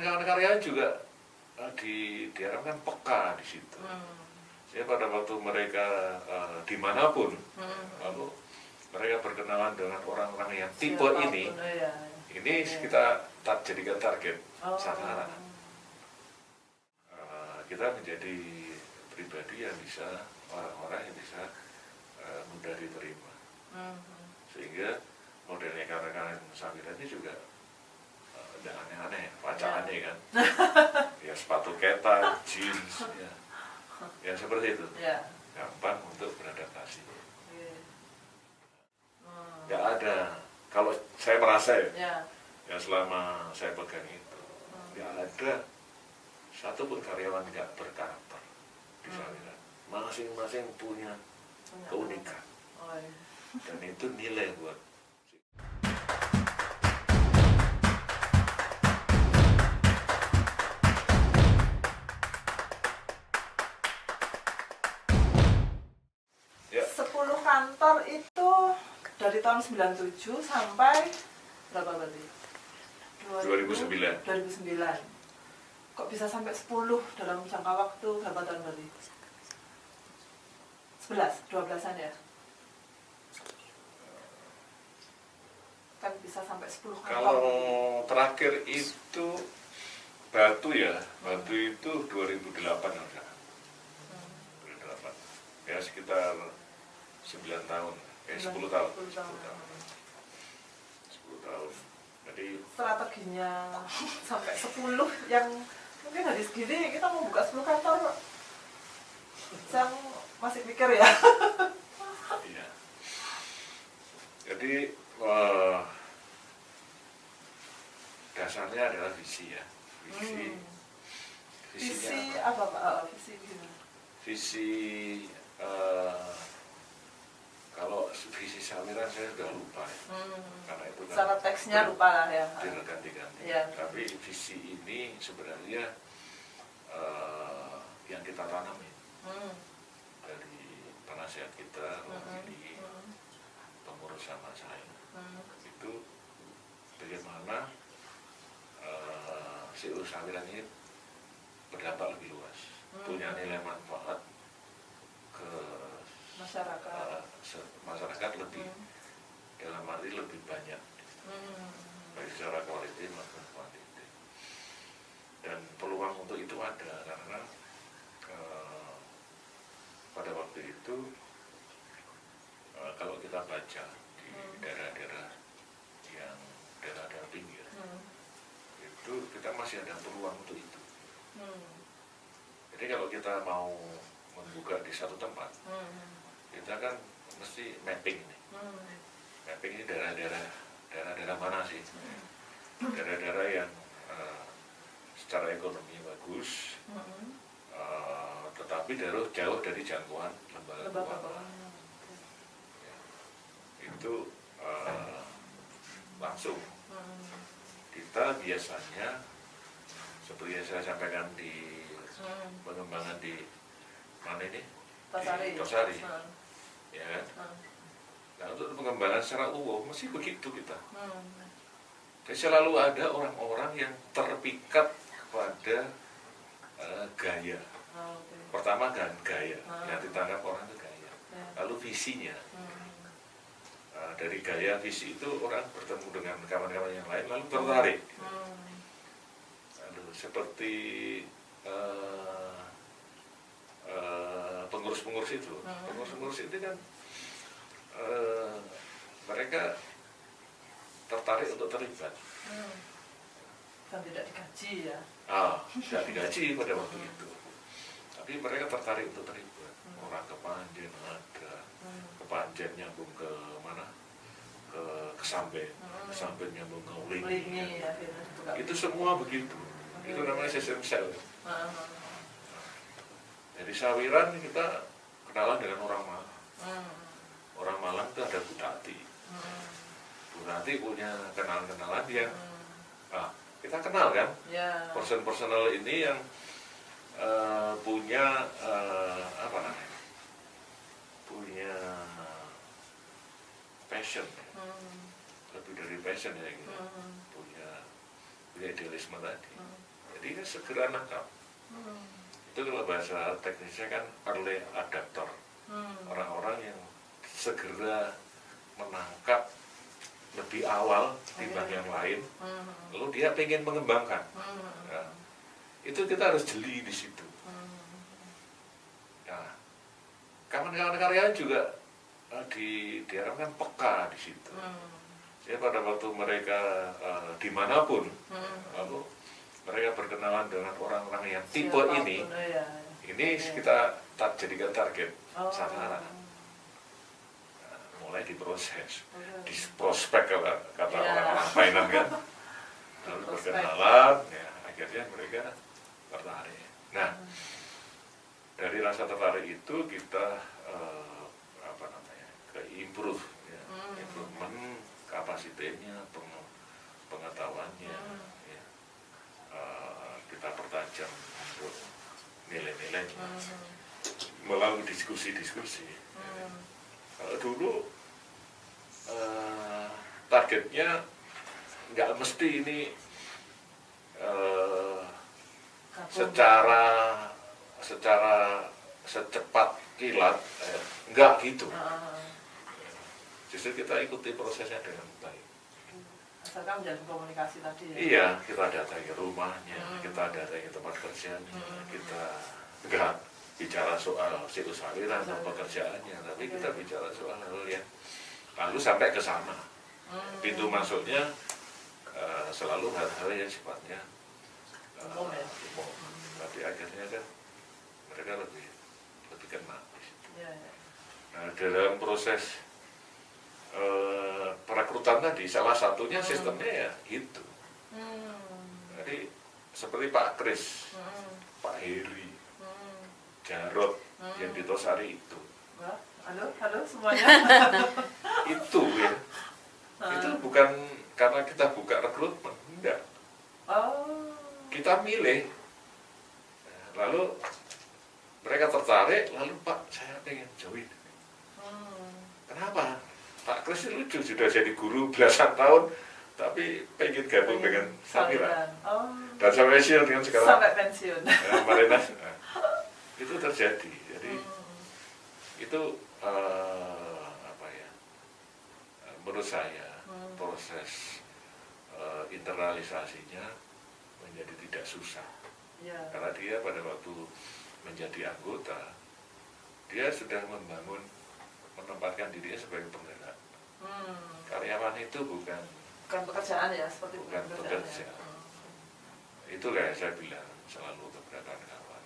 kawan-kawan karyawan juga diharapkan peka di situ. Jadi pada waktu mereka dimanapun, lalu mereka berkenalan dengan orang-orang yang tipe ini kita jadikan target sasaran. Kita menjadi pribadi yang bisa, orang-orang yang bisa mudah diterima. Sehingga modelnya karyawan Samira ini juga tidak aneh-aneh, pacarannya kan. Ya sepatu ketan, jeans, ya seperti itu. Gampang untuk beradaptasi. Nggak ada, kalau saya merasa ya selama saya pegang itu, nggak ada satupun karyawan nggak berkarakter di Samira. Masing-masing punya keunikan. Dan itu nilai buat ya. 10 kantor itu dari tahun 97 sampai berapa berarti? 2009. Kok bisa sampai 10 dalam jangka waktu berapa tahun berarti? 12-an ya? Kan bisa sampai 10 kantor. Kalau terakhir itu Batu itu 2008 ya. 2008. Ya sekitar 9 tahun. 10 tahun. 10 tahun. Jadi strateginya sampai 10 yang mungkin dari segini kita mau buka 10 kantor. Saya masih mikir ya. Iya. Jadi dasarnya adalah visi ya. Visi apa Pak? Visi gimana? Visi kalau visi Samira saya sudah lupa ya. Karena itu kan secara teksnya lupa lah ya. Ganti-ganti. Tapi visi ini sebenarnya yang kita tanami dari penasihat kita, ini pengurus sama saya. Itu bagaimana CEO Samira ini berdampak lebih luas, punya nilai manfaat ke masyarakat lebih dalam arti lebih banyak, baik secara kualitatif maupun kuantitatif. Dan peluang untuk itu ada karena pada waktu itu kalau kita baca di daerah-daerah yang daerah-daerah pinggir, itu kita masih ada peluang untuk itu. Jadi kalau kita mau membuka di satu tempat, kita kan mesti mapping nih. Mapping ini daerah-daerah mana sih? Daerah-daerah yang secara ekonomi bagus, tetapi jauh dari jangkauan lembaga keuangan. Itu langsung kita biasanya seperti yang saya sampaikan di pengembangan di mana ini? Di Tosari. Ya kan? Nah, untuk pengembangan secara umum masih begitu kita. Jadi selalu ada orang-orang yang terpikat pada gaya. Pertama kan gaya, yang ditangkap orang itu gaya. Lalu visinya. Dari gaya visi itu orang bertemu dengan kawan-kawan yang lain lalu tertarik. Lalu seperti pengurus-pengurus itu, pengurus-pengurus itu kan mereka tertarik untuk terlibat. Dan tidak digaji ya? Tidak digaji pada waktu itu. Tapi mereka tertarik untuk terlibat. Orang ke Panjen ada, ke Panjen nyambung ke mana? Ke Samben, ke Samben nyambung ke Ulingi. Itu semua begitu. Itu namanya sistem sel. Jadi Sawiran kita kenalan dengan orang Malang. Orang Malang itu ada Bu Tati. Bu Tati punya kenalan-kenalan yang kita kenal kan, person-personal ini yang punya apa namanya, punya passion, lebih dari passion ya gitu, punya punya idealisme tadi. Jadi kan segera nangkap. Itu kalau bahasa teknisnya kan early adapter. Orang-orang yang segera menangkap lebih awal timbang yang lain, lalu dia pengen mengembangkan. Nah, itu kita harus jeli di situ. Nah, kawan-kawan karyawan juga diharapkan peka di situ. Jadi pada waktu mereka dimanapun, lalu mereka berkenalan dengan orang-orang yang tipe ini kita jadikan target sasaran. Nah, mulai diproses, diprospek kata orang-orang finance kan, lalu berkenalan, ya akhirnya mereka tertarik. Nah, dari rasa tertarik itu kita improve, ya, improvement kapasitasnya, pengetahuannya, ya. Kita pertajam untuk nilai-nilainya melalui diskusi-diskusi. Kalau dulu targetnya nggak mesti ini secara secepat kilat, nggak gitu. Justru kita ikuti prosesnya dengan baik. Asalkan menjalin komunikasi tadi ya? Iya, kita datangi rumahnya, kita datangi tempat kerjanya, kita enggak bicara soal situs aliran atau pekerjaannya, tapi kita bicara soal hal yang lalu sampai ke sana. Pintu masuknya selalu hal-hal yang sifatnya umum. Tapi akhirnya kan mereka lebih kena di situ. Nah, dalam proses perekrutan tadi salah satunya sistemnya ya gitu. Jadi seperti Pak Kris, Pak Heri, Jarot yang di Tosari itu. Halo semuanya. Itu ya. Itu bukan karena kita buka rekrutmen, enggak. Kita milih. Lalu mereka tertarik, lalu Pak saya pengen join. Kenapa? Pak Kris lucu, sudah jadi guru belasan tahun, tapi pengen gabung dengan Samira. Dan sampai pensiun dengan sekarang. Sampai pensiun. Marinas, itu terjadi. Jadi itu menurut saya proses internalisasinya menjadi tidak susah. Karena dia pada waktu menjadi anggota, dia sudah menempatkan dirinya sebagai penggerak. Karyawan itu bukan pekerjaan ya, seperti bukan pekerja. Itu kayak saya bilang selalu kepada kawan.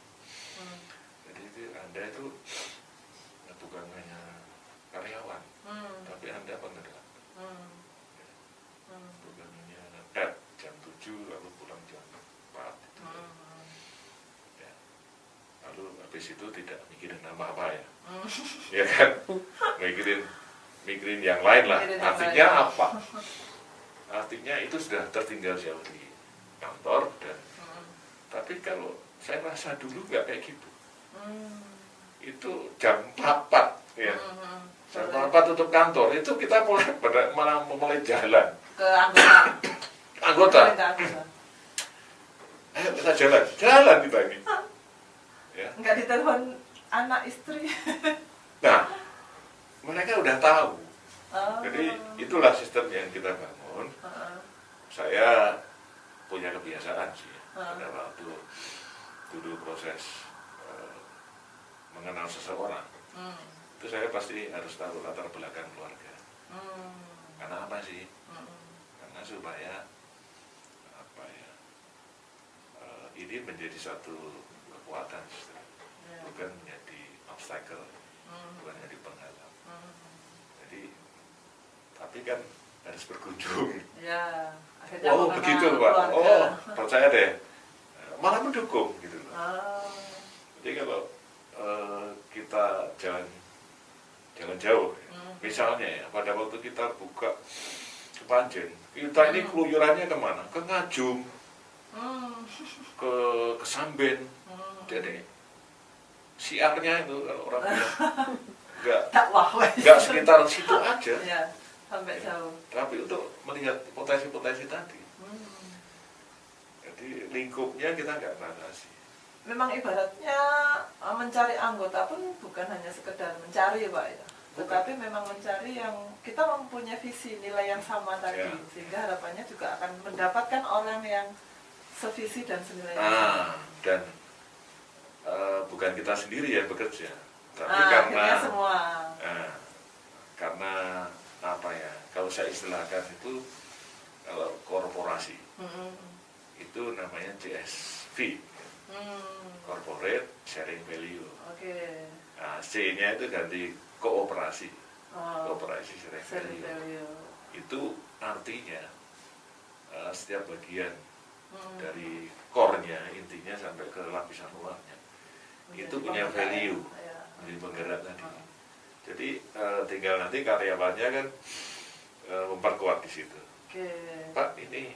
Jadi Anda itu bukan hanya karyawan, tapi Anda penggerak. Bukan hanya jam 7 lalu pulang jam 4 gitu. Ya. Lalu habis itu tidak mikirin apa-apa ya. Ya kan? Mikirin yang lain lah. Artinya apa? Artinya itu sudah tertinggal jauh di kantor dan tapi kalau saya rasa dulu nggak kayak gitu. Itu jam 4 ya. Jam 4 tutup kantor, itu kita malah mulai jalan ke anggota. Ayo kita jalan kita ini. Ya. Nggak ditelepon anak istri. Nah, mereka udah tahu. Jadi itulah sistem yang kita bangun. Saya punya kebiasaan sih ya. Pada waktu dulu proses mengenal seseorang, itu saya pasti harus tahu latar belakang keluarga. Karena apa sih? Karena supaya ini menjadi satu kekuatan, bukan menjadi obstacle, bukan menjadi penghalang. Jadi, tapi kan harus berkunjung. Ya, oh begitu Pak, oh percaya deh, malah mendukung gitu. Jadi kalau kita jalan jauh, misalnya ya, pada waktu kita buka Kepanjen, kita ini keluyurannya kemana? Ke Ngajum, ke Samben. Jadi siarnya itu kalau orang bilang nggak sekitar situ aja. Ya, sampai jauh. Tapi untuk melihat potensi-potensi tadi. lingkupnya kita nggak batasi. Memang ibaratnya mencari anggota pun bukan hanya sekedar mencari Pak ya, tetapi memang mencari yang kita mempunyai visi nilai yang sama tadi, sehingga harapannya juga akan mendapatkan orang yang sevisi dan senilai. Dan bukan kita sendiri yang bekerja, tapi karena semua. Karena apa ya? Kalau saya istilahkan itu kalau korporasi itu namanya CSV. Corporate Sharing Value. Nah, C-nya itu ganti kooperasi. Kooperasi Sharing Value. Itu artinya setiap bagian dari core-nya, intinya sampai ke lapisan luarnya itu punya value, menjadi penggerak tadi. Jadi tinggal nanti karyawannya kan memperkuat di situ. Pak, ini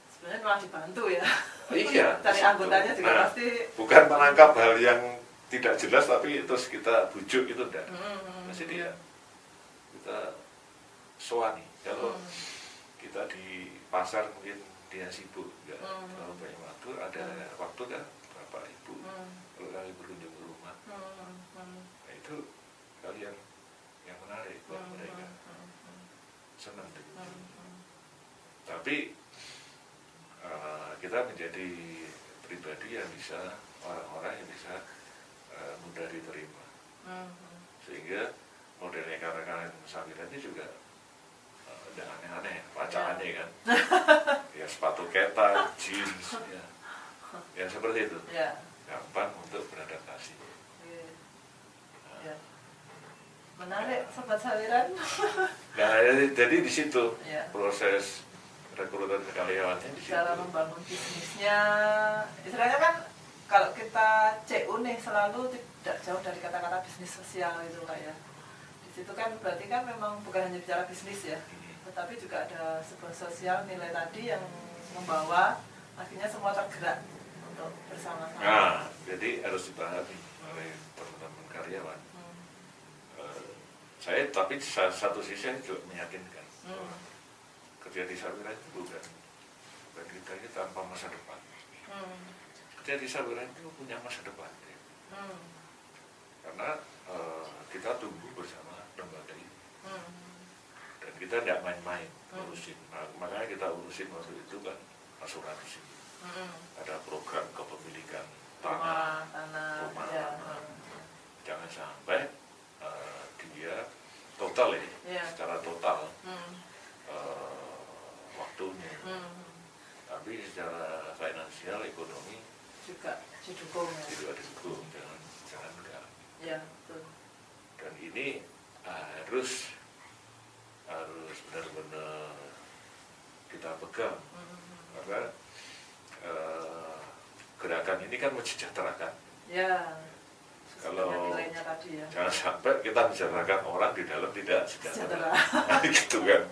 sebenarnya malah dibantu ya. Iya. Cari anggotanya juga pasti. Bukan menangkap hal yang tidak jelas tapi terus kita bujuk itu enggak. Masih dia kita soani. Kalau kita di pasar mungkin dia sibuk, enggak terlalu banyak waktu, ada waktu kan Bapak Ibu kalau kali berkunjung ke rumah. Nah, itu kalian yang menarik buat mereka. Senang deh. Tapi kita menjadi pribadi yang bisa, orang-orang yang bisa mudah diterima, sehingga modelnya karyawan Samira ini juga tidak aneh-aneh, pacarannya kan, ya sepatu ketat, jeans, ya seperti itu, gampang untuk beradaptasi. Menarik Sobat Sawiran. Nah, jadi di situ proses rekrutan karyawannya di situ. Cara membangun bisnisnya, istilahnya kan kalau kita CU nih selalu tidak jauh dari kata-kata bisnis sosial itu Pak ya. Di situ kan berarti kan memang bukan hanya bicara bisnis ya, tetapi juga ada sebuah sosial nilai tadi yang membawa akhirnya semua tergerak untuk bersama-sama. Nah, jadi harus dipahami oleh teman-teman karyawan. Saya tapi satu sisi juga meyakinkan. Kerja di Samira itu bukan kita ini tanpa masa depan. Kerja di Samira itu punya masa depan. Karena kita tumbuh bersama lembaga ini. Dan kita tidak main-main urusin. Makanya kita urusin waktu itu kan asuransi. Ada program kepemilikan tanah, rumah. Jangan sampai dia total secara total waktunya, tapi secara finansial ekonomi juga didukung, jangan enggak. Betul. Dan ini harus benar-benar kita pegang, karena gerakan ini kan mensejahterakan. Kalau tadi, jangan sampai kita mensejahterakan orang di dalam tidak sejahtera. Gitu kan.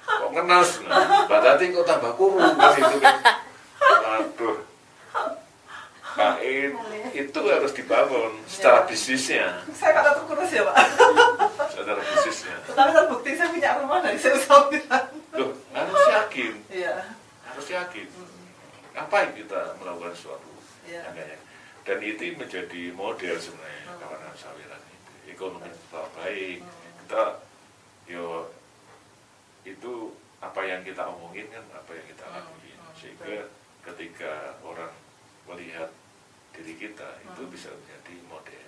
Kok ngenas, Mbak Tati kok tambah kurung kan itu kan. Aduh. Nah, itu harus dibangun secara bisnisnya. Saya kata terkurus ya Pak. Secara bisnisnya. Tetapi terbukti saya punya rumah dari saya Samira. Loh, harus yakin. Harus yakin. Ngapain kita melakukan sesuatu? Dan itu menjadi model sebenarnya kawanan Sawiran itu. Ekonomi tetap baik. Kita itu apa yang kita omongin kan apa yang kita lakuin. Sehingga ketika orang melihat diri kita itu bisa menjadi model.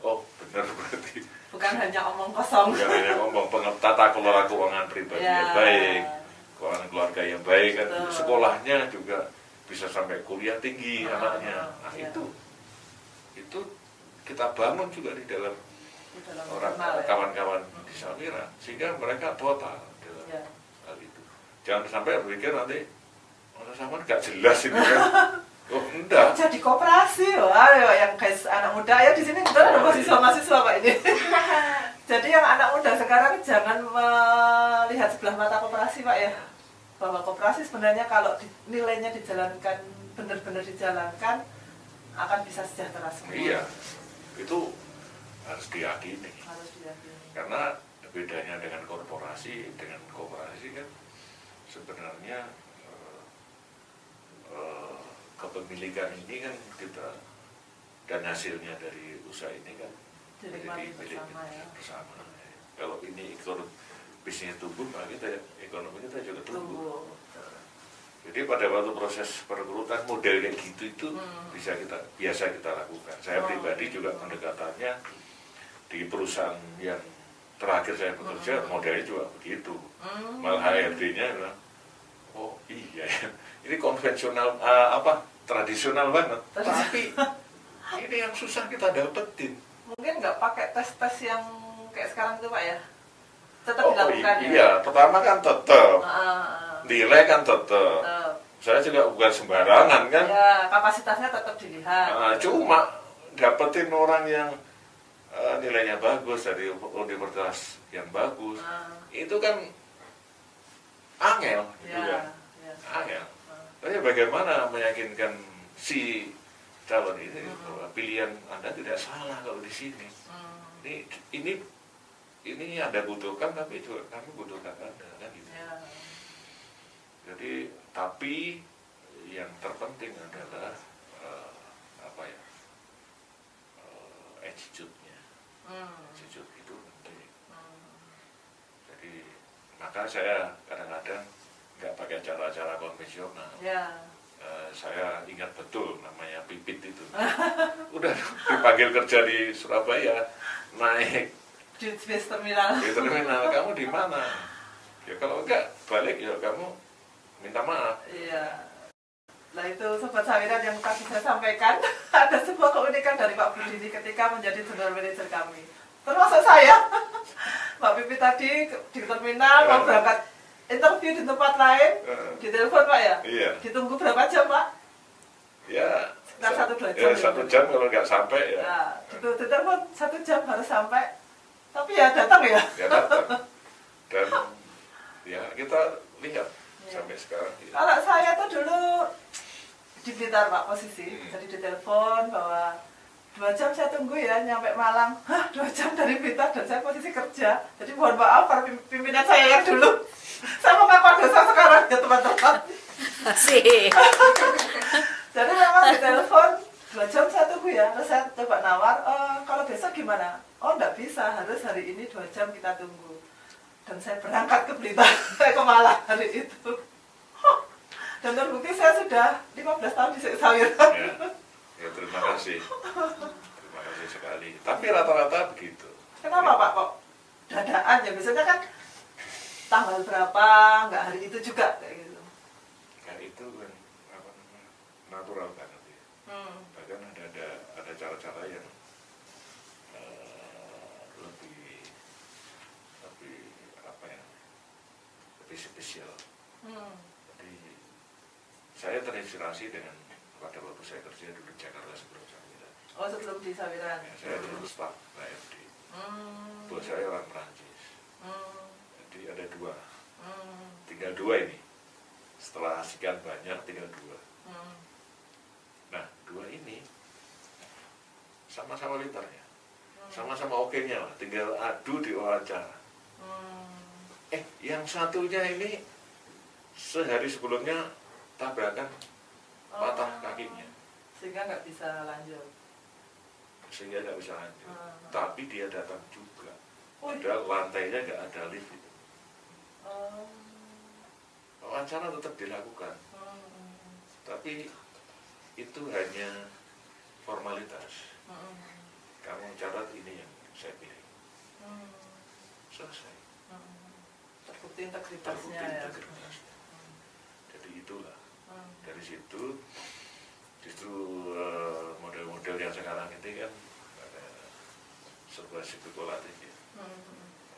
Oh benar berarti. Bukan hanya omong kosong. Bukan hanya omong, tata kelola keuangan pribadi yang baik, keuangan keluarga yang baik kan. Sekolahnya juga bisa sampai kuliah tinggi anaknya. Nah itu kita bangun juga di dalam orang kawan-kawan di Samira, sehingga mereka total dalam hal itu. Jangan sampai berpikir nanti sama nggak jelas ini kan. Oh enggak. Jadi koperasi yang guys anak muda ya di sini betul ada mahasiswa Pak ini. Jadi yang anak muda sekarang jangan melihat sebelah mata koperasi Pak ya. Bahwa koperasi sebenarnya kalau nilainya dijalankan benar-benar dijalankan akan bisa sejahtera semua. Iya, itu harus diyakini. Karena bedanya dengan korporasi, dengan koperasi kan sebenarnya kepemilikan ini kan kita, dan hasilnya dari usaha ini kan Dinikmati bersama ya. bersama. Kalau ini bisnisnya tumbuh, maka ekonomi kita juga tumbuh. Jadi pada waktu proses perekrutan model kayak gitu itu biasa kita lakukan. Saya pribadi juga pendekatannya di perusahaan yang terakhir saya bekerja modelnya juga begitu. Malah HRD-nya bilang, oh iya ini konvensional tradisional banget. Tapi ini yang susah kita dapetin. Mungkin nggak pakai tes yang kayak sekarang tuh Pak ya? Tetap dilakukan ya? Iya, pertama kan tetap. Nilai kan tetap. Saya juga bukan sembarangan kan. Ya, kapasitasnya tetap dilihat. Cuma dapetin orang yang nilainya bagus dari universitas yang bagus, itu kan angel, angel. Tapi bagaimana meyakinkan si calon ini bahwa pilihan Anda tidak salah kalau di sini. Ini Anda butuhkan, tapi juga kami butuhkan Anda kan gitu. Jadi, tapi yang terpenting adalah attitude-nya. Attitude itu penting. Jadi, maka saya kadang-kadang nggak pakai cara-cara konvensional. Saya ingat betul namanya Pipit itu. Udah dipanggil kerja di Surabaya, naik di bis terminal. Di terminal, kamu di mana? Ya kalau enggak balik ya kamu minta maaf. Iya. Nah itu Sobat Sawiran yang tadi saya sampaikan, ada sebuah keunikan dari Pak Budini ketika menjadi general manager kami. Termasuk saya, Mbak Pipi tadi di terminal mau berangkat interview di tempat lain, ditelepon Pak ya? Iya. Ditunggu berapa jam Pak? Ya. Sekitar 1-2 jam. Ya 1 jam kalau nggak sampai ya. Ya, ditelepon 1 jam harus sampai. Tapi ya datang ya. Ya datang. Dan ya kita lihat sampai sekarang. Kalau saya tuh dulu di Blitar Pak posisi, jadi ditelepon bahwa 2 jam saya tunggu ya nyampe Malang. Hah, 2 jam dari Blitar dan saya posisi kerja. Jadi mohon maaf para pimpinan saya yang dulu. Saya mengaku dosa sekarang ya teman-teman. Asik. Jadi memang ditelepon 2 jam saya tunggu ya. Terus saya coba nawar, kalau besok gimana? Oh enggak bisa, harus hari ini 2 jam kita tunggu. Dan saya berangkat ke Blitar, saya ke Malang hari itu. Dan terbukti saya sudah 15 tahun di Sawiran. Ya terima kasih. Terima kasih sekali. Tapi rata-rata begitu. Kenapa Pak kok dadaan ya? Biasanya kan tanggal berapa, nggak hari itu juga kayak gitu. Ya itu kan natural banget ya. Bahkan ada cara-cara yang lebih spesial. Jadi saya terinspirasi dengan pada waktu saya kerja dulu di Jakarta sebelum Sawiran. Oh sebelum di Sawiran. Ya, saya dulu staf AFD. Bos saya orang Perancis. Jadi ada 2. Tinggal 2 ini. Setelah sekian banyak tinggal 2. Nah 2 ini sama-sama pintarnya, sama-sama oke-nya lah. Tinggal adu di wawancara. Yang satunya ini sehari sebelumnya tabrakan patah kakinya. Sehingga nggak bisa lanjut. Tapi dia datang juga. Padahal lantainya nggak ada lift itu. Wawancara tetap dilakukan. Tapi itu hanya formalitas. Kamu catat ini yang saya pilih. Selesai. Terbukti integritasnya ya. Jadi itulah. Dari situ justru model-model yang sekarang ini kan ada sebuah psikologi ya.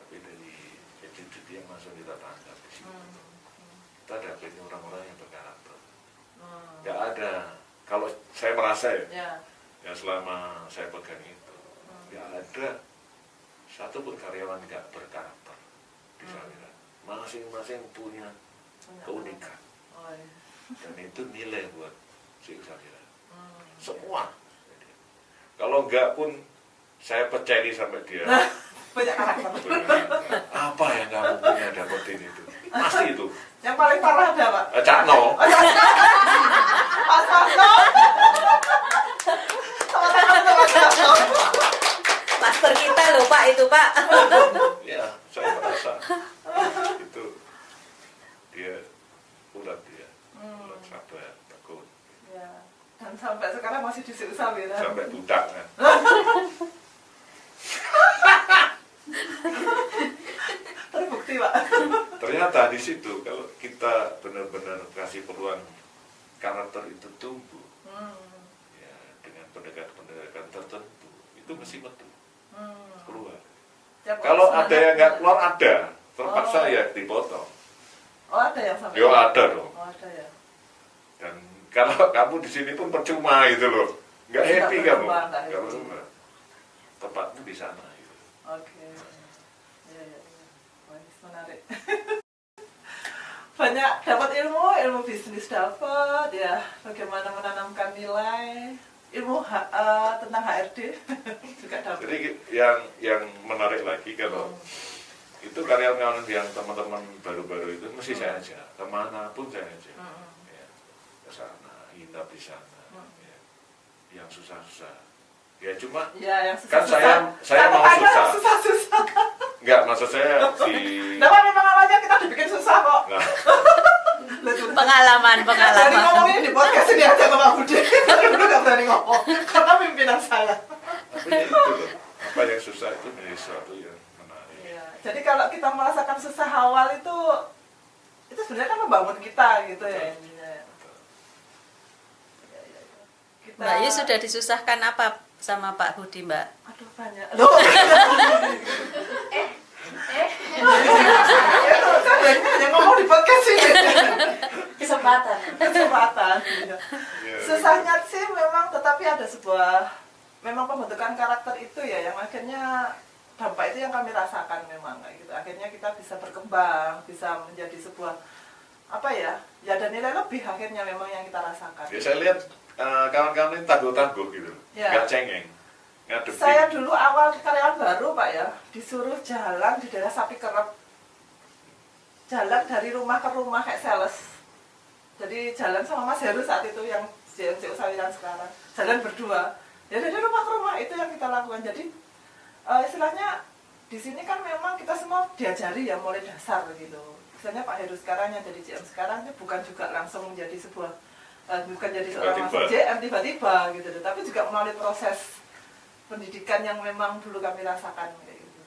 Tapi dari attitude yang langsung kita tangkap di situ. Kita dapat orang-orang yang berkarakter. Nggak ada. Kalau saya merasa ya selama saya pegang itu, nggak ada satupun karyawan nggak berkarakter di Sawiran. Masing-masing punya keunikan. Dan itu nilai buat si Sawiran. Semua. Kalau enggak pun saya percaya sampai dia. Banyak karakter. Apa yang kamu punya dapetin itu? Pasti itu. Yang paling parah ada Pak? Cakno. Pak Cakno. Dan sampai sekarang masih disiksa Wira. Sampai budak kan. Terbukti Pak. Ternyata di situ kalau kita benar-benar kasih peluang karakter itu tumbuh, ya dengan pendekatan tertentu itu mesti metu keluar. Kalau ada yang nggak keluar ada, terpaksa ya dipotong. Oh ada yang sampai. Yo ada dong. Oh ada ya. Dan kalau kamu di sini pun percuma itu loh, nggak happy kamu. Kalau tepatnya di sana. Gitu. Oke. Ya. Wah, menarik. Banyak dapat ilmu bisnis dapat ya, bagaimana menanamkan nilai, ilmu tentang HRD juga dapat. Jadi yang menarik lagi kalau itu karyawan yang teman-teman baru-baru itu mesti saya ajak kemanapun saya ajak, ya, ke sana, hinap di sana, ya. Yang susah-susah, ya cuma ya, yang susah, kan saya mau susah. Enggak, maksud saya di. Nah, memang awalnya kita dibikin susah kok. Nah. Pengalaman. Jadi ngomongin di podcast ini aja sama Pak Budi. Dulu nggak berani ngomong karena pimpinan saya. Tapi ya itu loh, apa yang susah itu menjadi sesuatu yang menarik. Ya, jadi kalau kita merasakan susah awal itu sebenarnya kan membangun kita gitu ya. Kita... Mbak Yu sudah disusahkan apa sama Pak Budi, Mbak? Aduh banyak. Loh. Saya hanya ngomong di podcast ini. Kesempatan. Iya. Susahnya sih memang tetapi ada memang pembentukan karakter itu ya yang akhirnya dampak itu yang kami rasakan memang kayak gitu. Akhirnya kita bisa berkembang, bisa menjadi sebuah apa ya ada nilai lebih akhirnya memang yang kita rasakan. Ya saya lihat kawan-kawan ini tangguh-tangguh gitu, nggak cengeng. Ngadepin. Saya dulu awal karyawan baru Pak ya, disuruh jalan di daerah Sapi Kerep. Jalan dari rumah ke rumah kayak sales. Jadi jalan sama Mas Heru saat itu yang JNC Usawiran sekarang. Jalan berdua. Ya dari rumah ke rumah itu yang kita lakukan. Jadi istilahnya di sini kan memang kita semua diajari ya mulai dasar gitu. Misalnya Pak Heru sekarang yang jadi JM sekarang itu bukan juga langsung menjadi sebuah bukan jadi seorang JM tiba-tiba gitu, tapi juga melalui proses pendidikan yang memang dulu kami rasakan kayak gitu.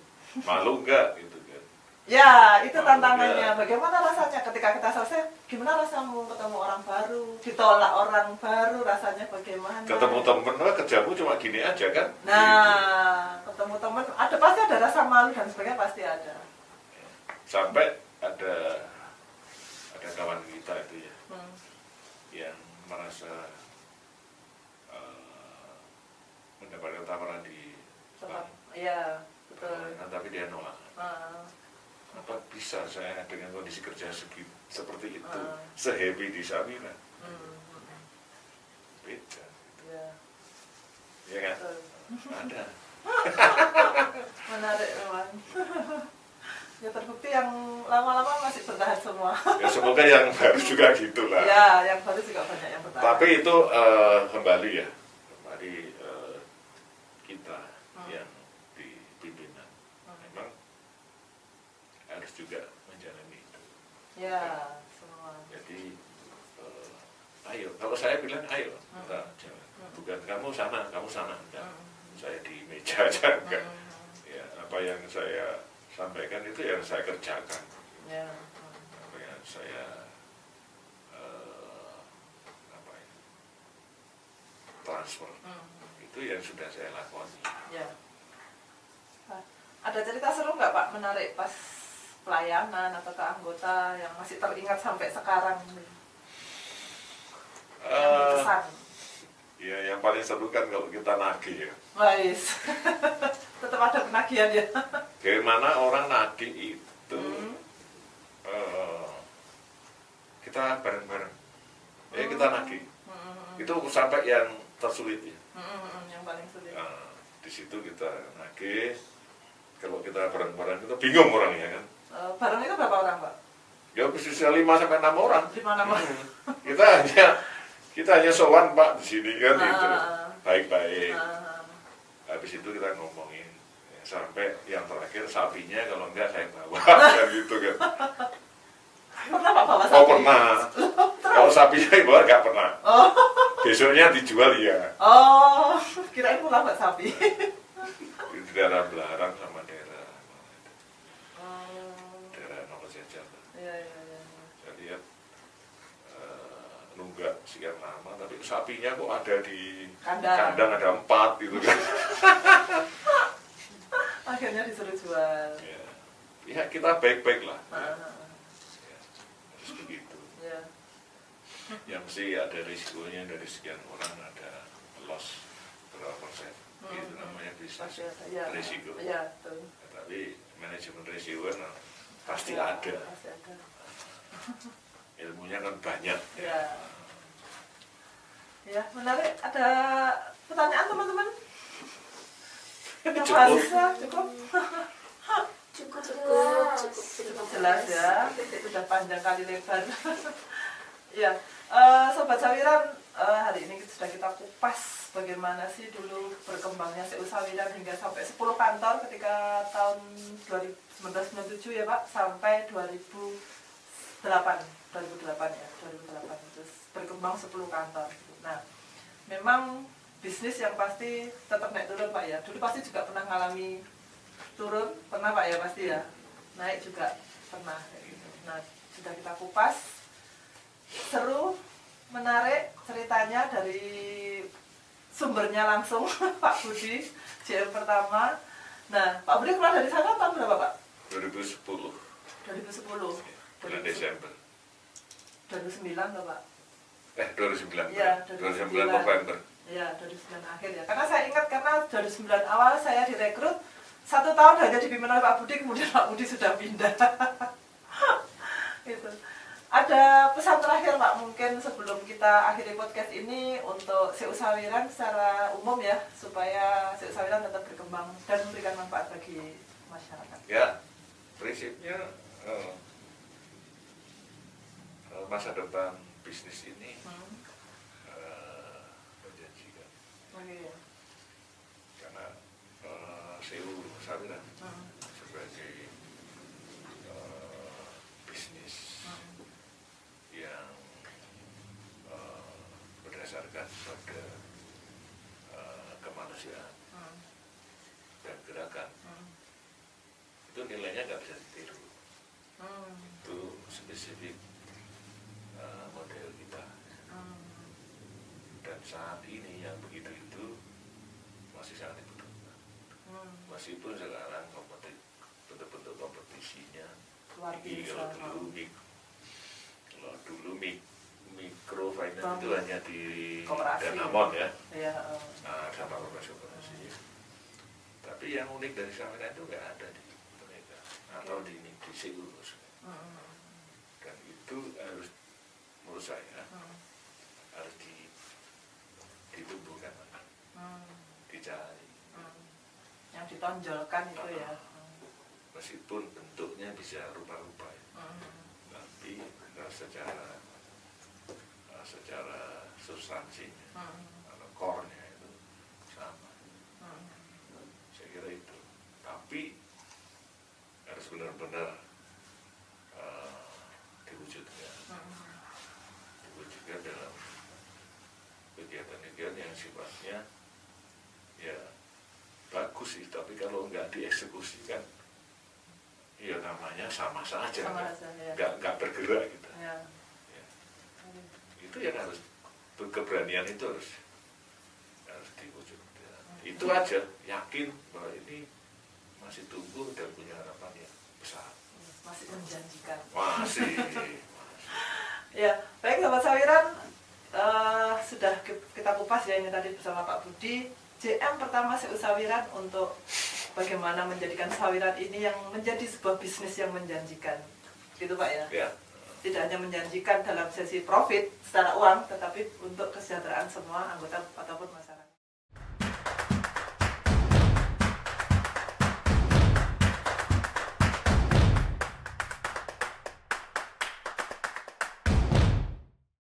Malu enggak gitu kan? Ya, itu tantangannya. Bagaimana rasanya ketika kita selesai? Gimana rasamu ketemu orang baru, ditolak orang baru, rasanya bagaimana? Ketemu temen, kerjamu cuma gini aja kan? Nah, ketemu temen, pasti ada rasa malu dan sebagainya pasti ada. Sampai ada kawan kita itu ya, yang merasa mendapatkan tawaran di Tempat, iya, betul. Tapi dia nolak. Apa bisa saya dengan kondisi kerja seperti itu, sehappy di Samina? Beda. Ya kan? Betul. Ada. Menarik memang. Ya terbukti yang lama-lama masih bertahan semua. Ya semoga yang baru juga gitulah. Ya, yang baru juga banyak yang bertahan. Tapi itu kembali kita yang di pimpinan memang harus juga menjalani itu. Ya, semua. Jadi ayo, kalau saya bilang ayo kita jalan. Bukan kamu sana enggak. Saya di meja aja enggak. Ya, apa yang saya sampaikan itu yang saya kerjakan. Ya. Apa yang saya transfer. Itu yang sudah saya lakoni. Ya. Ada cerita seru nggak Pak menarik pas pelayanan atau ke anggota yang masih teringat sampai sekarang? Yang berkesan. Ya, yang paling seru kan kalau kita nagih ya. Wais. Tetap ada penagihan ya. Bagaimana orang nagih itu kita bareng-bareng. Kita nagih. Itu sampai yang tersulit ya. Yang paling sulit. Di situ kita nagih. Kalau kita bareng-bareng itu bingung orangnya kan. Bareng itu berapa orang Pak? Ya bisa 5 sampai 6 orang. 5 orang. Kita hanya sowan Pak di sini kan itu. Baik-baik. Habis itu kita ngomongin sampai yang terakhir sapinya kalau enggak saya bawa kan gitu kan. Pernah Pak bawa sapi? Oh pernah. Kalau sapinya dibawa enggak pernah. besoknya dijual ya. Oh, kirain pulang Mbak sapi. Di daerah Belarang sama daerah Oh, daerah Nongol Jajar. iya, iya, iya. Saya lihat nunggak sekian lama, tapi sapinya kok ada di kandang ada 4 gitu kan. Akhirnya disuruh jual. Ya kita baik-baik lah. Ya, harus begitu. Ya. Yang mesti ada risikonya, dari sekian orang ada loss berapa persen. Itu namanya bisnis risiko. Ya, betul. Tapi manajemen risiko nah, pasti ada. Pasti ada. Ilmunya kan banyak. Ya. Ya, menarik. Ada pertanyaan teman-teman? Cukup. Cukup jelas ya. Sudah panjang kali lebar. Ya, Sobat Sawiran, hari ini sudah kita kupas bagaimana sih dulu berkembangnya CU Sawiran hingga sampai 10 kantor ketika tahun 1997 ya Pak, sampai 2008 ya, 2008 terus berkembang 10 kantor. Nah, memang bisnis yang pasti tetap naik turun Pak ya. Dulu pasti juga pernah mengalami turun, pernah Pak ya pasti ya. Naik juga pernah kayak gitu. Nah, sudah kita kupas. Seru, menarik ceritanya dari sumbernya langsung Pak Budi, JM pertama. Nah, Pak Budi keluar dari sana tahun berapa Pak? 2010. 2010. Bulan Desember. 2009 loh Pak. 2009. Iya, 2009 November. Iya, 2009 akhir ya. Karena saya ingat karena 2009 awal saya direkrut, 1 tahun hanya dipimpin oleh Pak Budi, kemudian Pak Budi sudah pindah. Gitu. Ada pesan terakhir Pak mungkin sebelum kita akhiri podcast ini untuk CU Sawiran secara umum ya, supaya CU Sawiran tetap berkembang dan memberikan manfaat bagi masyarakat. Ya, prinsipnya masa depan bisnis ini menjanjikan. Oke. Karena CU Sawiran sebagai bisnis yang berdasarkan pada kemanusiaan dan gerakan, itu nilainya nggak bisa ditiru. Itu spesifik model kita. Dan saat ini yang begitu itu masih sangat dibutuhkan. Meskipun sekarang bentuk-bentuk kompetisinya Luar tinggi. biasa. Kalau dulu microfinance itu hanya di Koperasi. Danamon ya. Iya. Sama koperasi. Tapi yang unik dari Sawiran itu nggak ada di mereka atau di CU. Dan itu harus, menurut saya, harus ditumbuhkan, dicari. Yang ditonjolkan itu ya. Meskipun bentuknya bisa rupa-rupa ya. Tapi secara substansinya atau core-nya itu sama. Saya kira itu. Tapi harus benar-benar diwujudkan dalam kegiatan-kegiatan yang sifatnya ya bagus sih, tapi kalau nggak dieksekusikan ya namanya sama saja, nggak bergerak gitu. Ya. Itu yang harus, keberanian itu harus diwujudkan. Itu aja, yakin bahwa ini masih tumbuh dan punya harapan yang besar. Masih menjanjikan. Masih. Ya, baik Sobat Sawiran, sudah kita kupas ya ini tadi bersama Pak Budi, JM pertama CU Sawiran, untuk bagaimana menjadikan Sawiran ini yang menjadi sebuah bisnis yang menjanjikan. Gitu Pak ya? Ya. Tidak hanya menjanjikan dalam sesi profit secara uang, tetapi untuk kesejahteraan semua anggota ataupun masyarakat.